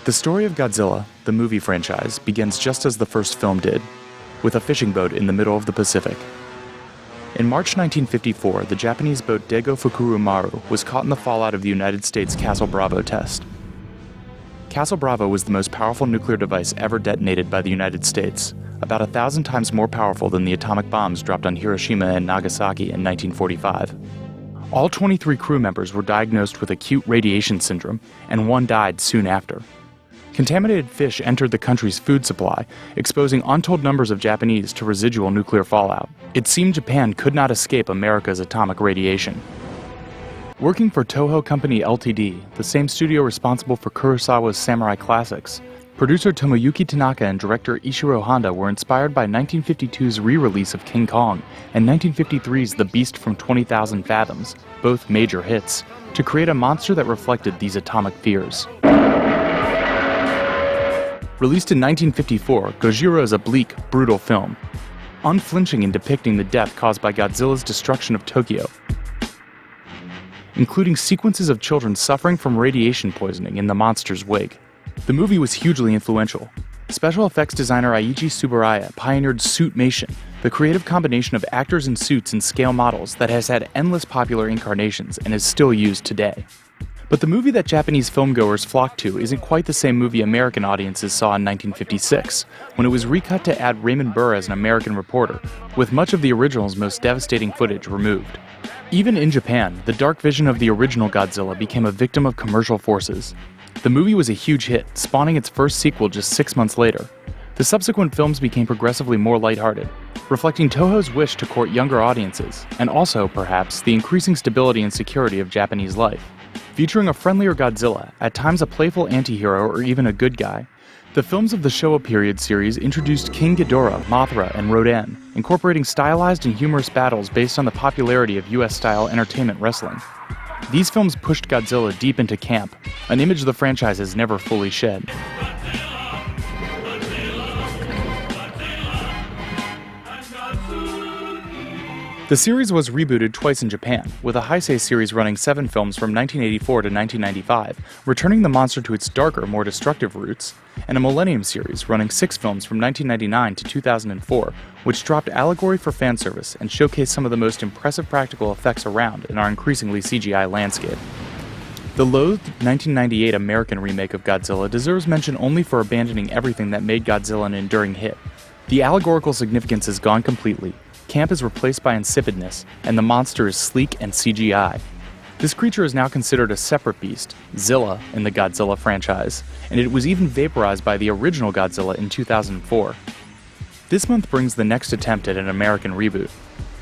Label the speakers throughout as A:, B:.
A: The story of Godzilla, the movie franchise, begins just as the first film did, with a fishing boat in the middle of the Pacific. In March 1954, the Japanese boat Daigo Fukurumaru was caught in the fallout of the United States Castle Bravo test. Castle Bravo was the most powerful nuclear device ever detonated by the United States, about 1,000 times more powerful than the atomic bombs dropped on Hiroshima and Nagasaki in 1945. All 23 crew members were diagnosed with acute radiation syndrome, and one died soon after. Contaminated fish entered the country's food supply, exposing untold numbers of Japanese to residual nuclear fallout. It seemed Japan could not escape America's atomic radiation. Working for Toho Company Ltd., the same studio responsible for Kurosawa's samurai classics, producer Tomoyuki Tanaka and director Ishiro Honda were inspired by 1952's re-release of King Kong and 1953's The Beast from 20,000 Fathoms, both major hits, to create a monster that reflected these atomic fears. Released in 1954, Gojira is a bleak, brutal film, unflinching in depicting the death caused by Godzilla's destruction of Tokyo, including sequences of children suffering from radiation poisoning in the monster's wake. The movie was hugely influential. Special effects designer Eiichi Tsuburaya pioneered suitmation, the creative combination of actors in suits and scale models that has had endless popular incarnations and is still used today. But the movie that Japanese filmgoers flocked to isn't quite the same movie American audiences saw in 1956, when it was recut to add Raymond Burr as an American reporter, with much of the original's most devastating footage removed. Even in Japan, the dark vision of the original Godzilla became a victim of commercial forces. The movie was a huge hit, spawning its first sequel just 6 months later. The subsequent films became progressively more lighthearted, reflecting Toho's wish to court younger audiences, and also, perhaps, the increasing stability and security of Japanese life. Featuring a friendlier Godzilla, at times a playful anti-hero or even a good guy, the films of the Showa period series introduced King Ghidorah, Mothra, and Rodan, incorporating stylized and humorous battles based on the popularity of US-style entertainment wrestling. These films pushed Godzilla deep into camp, an image the franchise has never fully shed. The series was rebooted twice in Japan, with a Heisei series running 7 films from 1984 to 1995, returning the monster to its darker, more destructive roots, and a Millennium Series running 6 films from 1999 to 2004, which dropped allegory for fanservice and showcased some of the most impressive practical effects around in our increasingly CGI landscape. The loathed 1998 American remake of Godzilla deserves mention only for abandoning everything that made Godzilla an enduring hit. The allegorical significance is gone completely. Camp is replaced by insipidness, and the monster is sleek and CGI. This creature is now considered a separate beast, Zilla, in the Godzilla franchise, and it was even vaporized by the original Godzilla in 2004. This month brings the next attempt at an American reboot.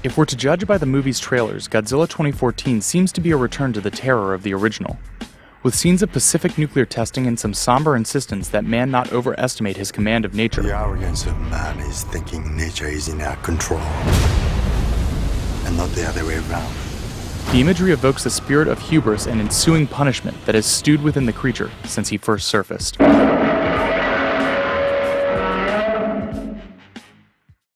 A: If we're to judge by the movie's trailers, Godzilla 2014 seems to be a return to the terror of the original, with scenes of Pacific nuclear testing and some somber insistence that man not overestimate his command of nature.
B: The arrogance of man is thinking nature is in our control, and not the other way around.
A: The imagery evokes the spirit of hubris and ensuing punishment that has stewed within the creature since he first surfaced.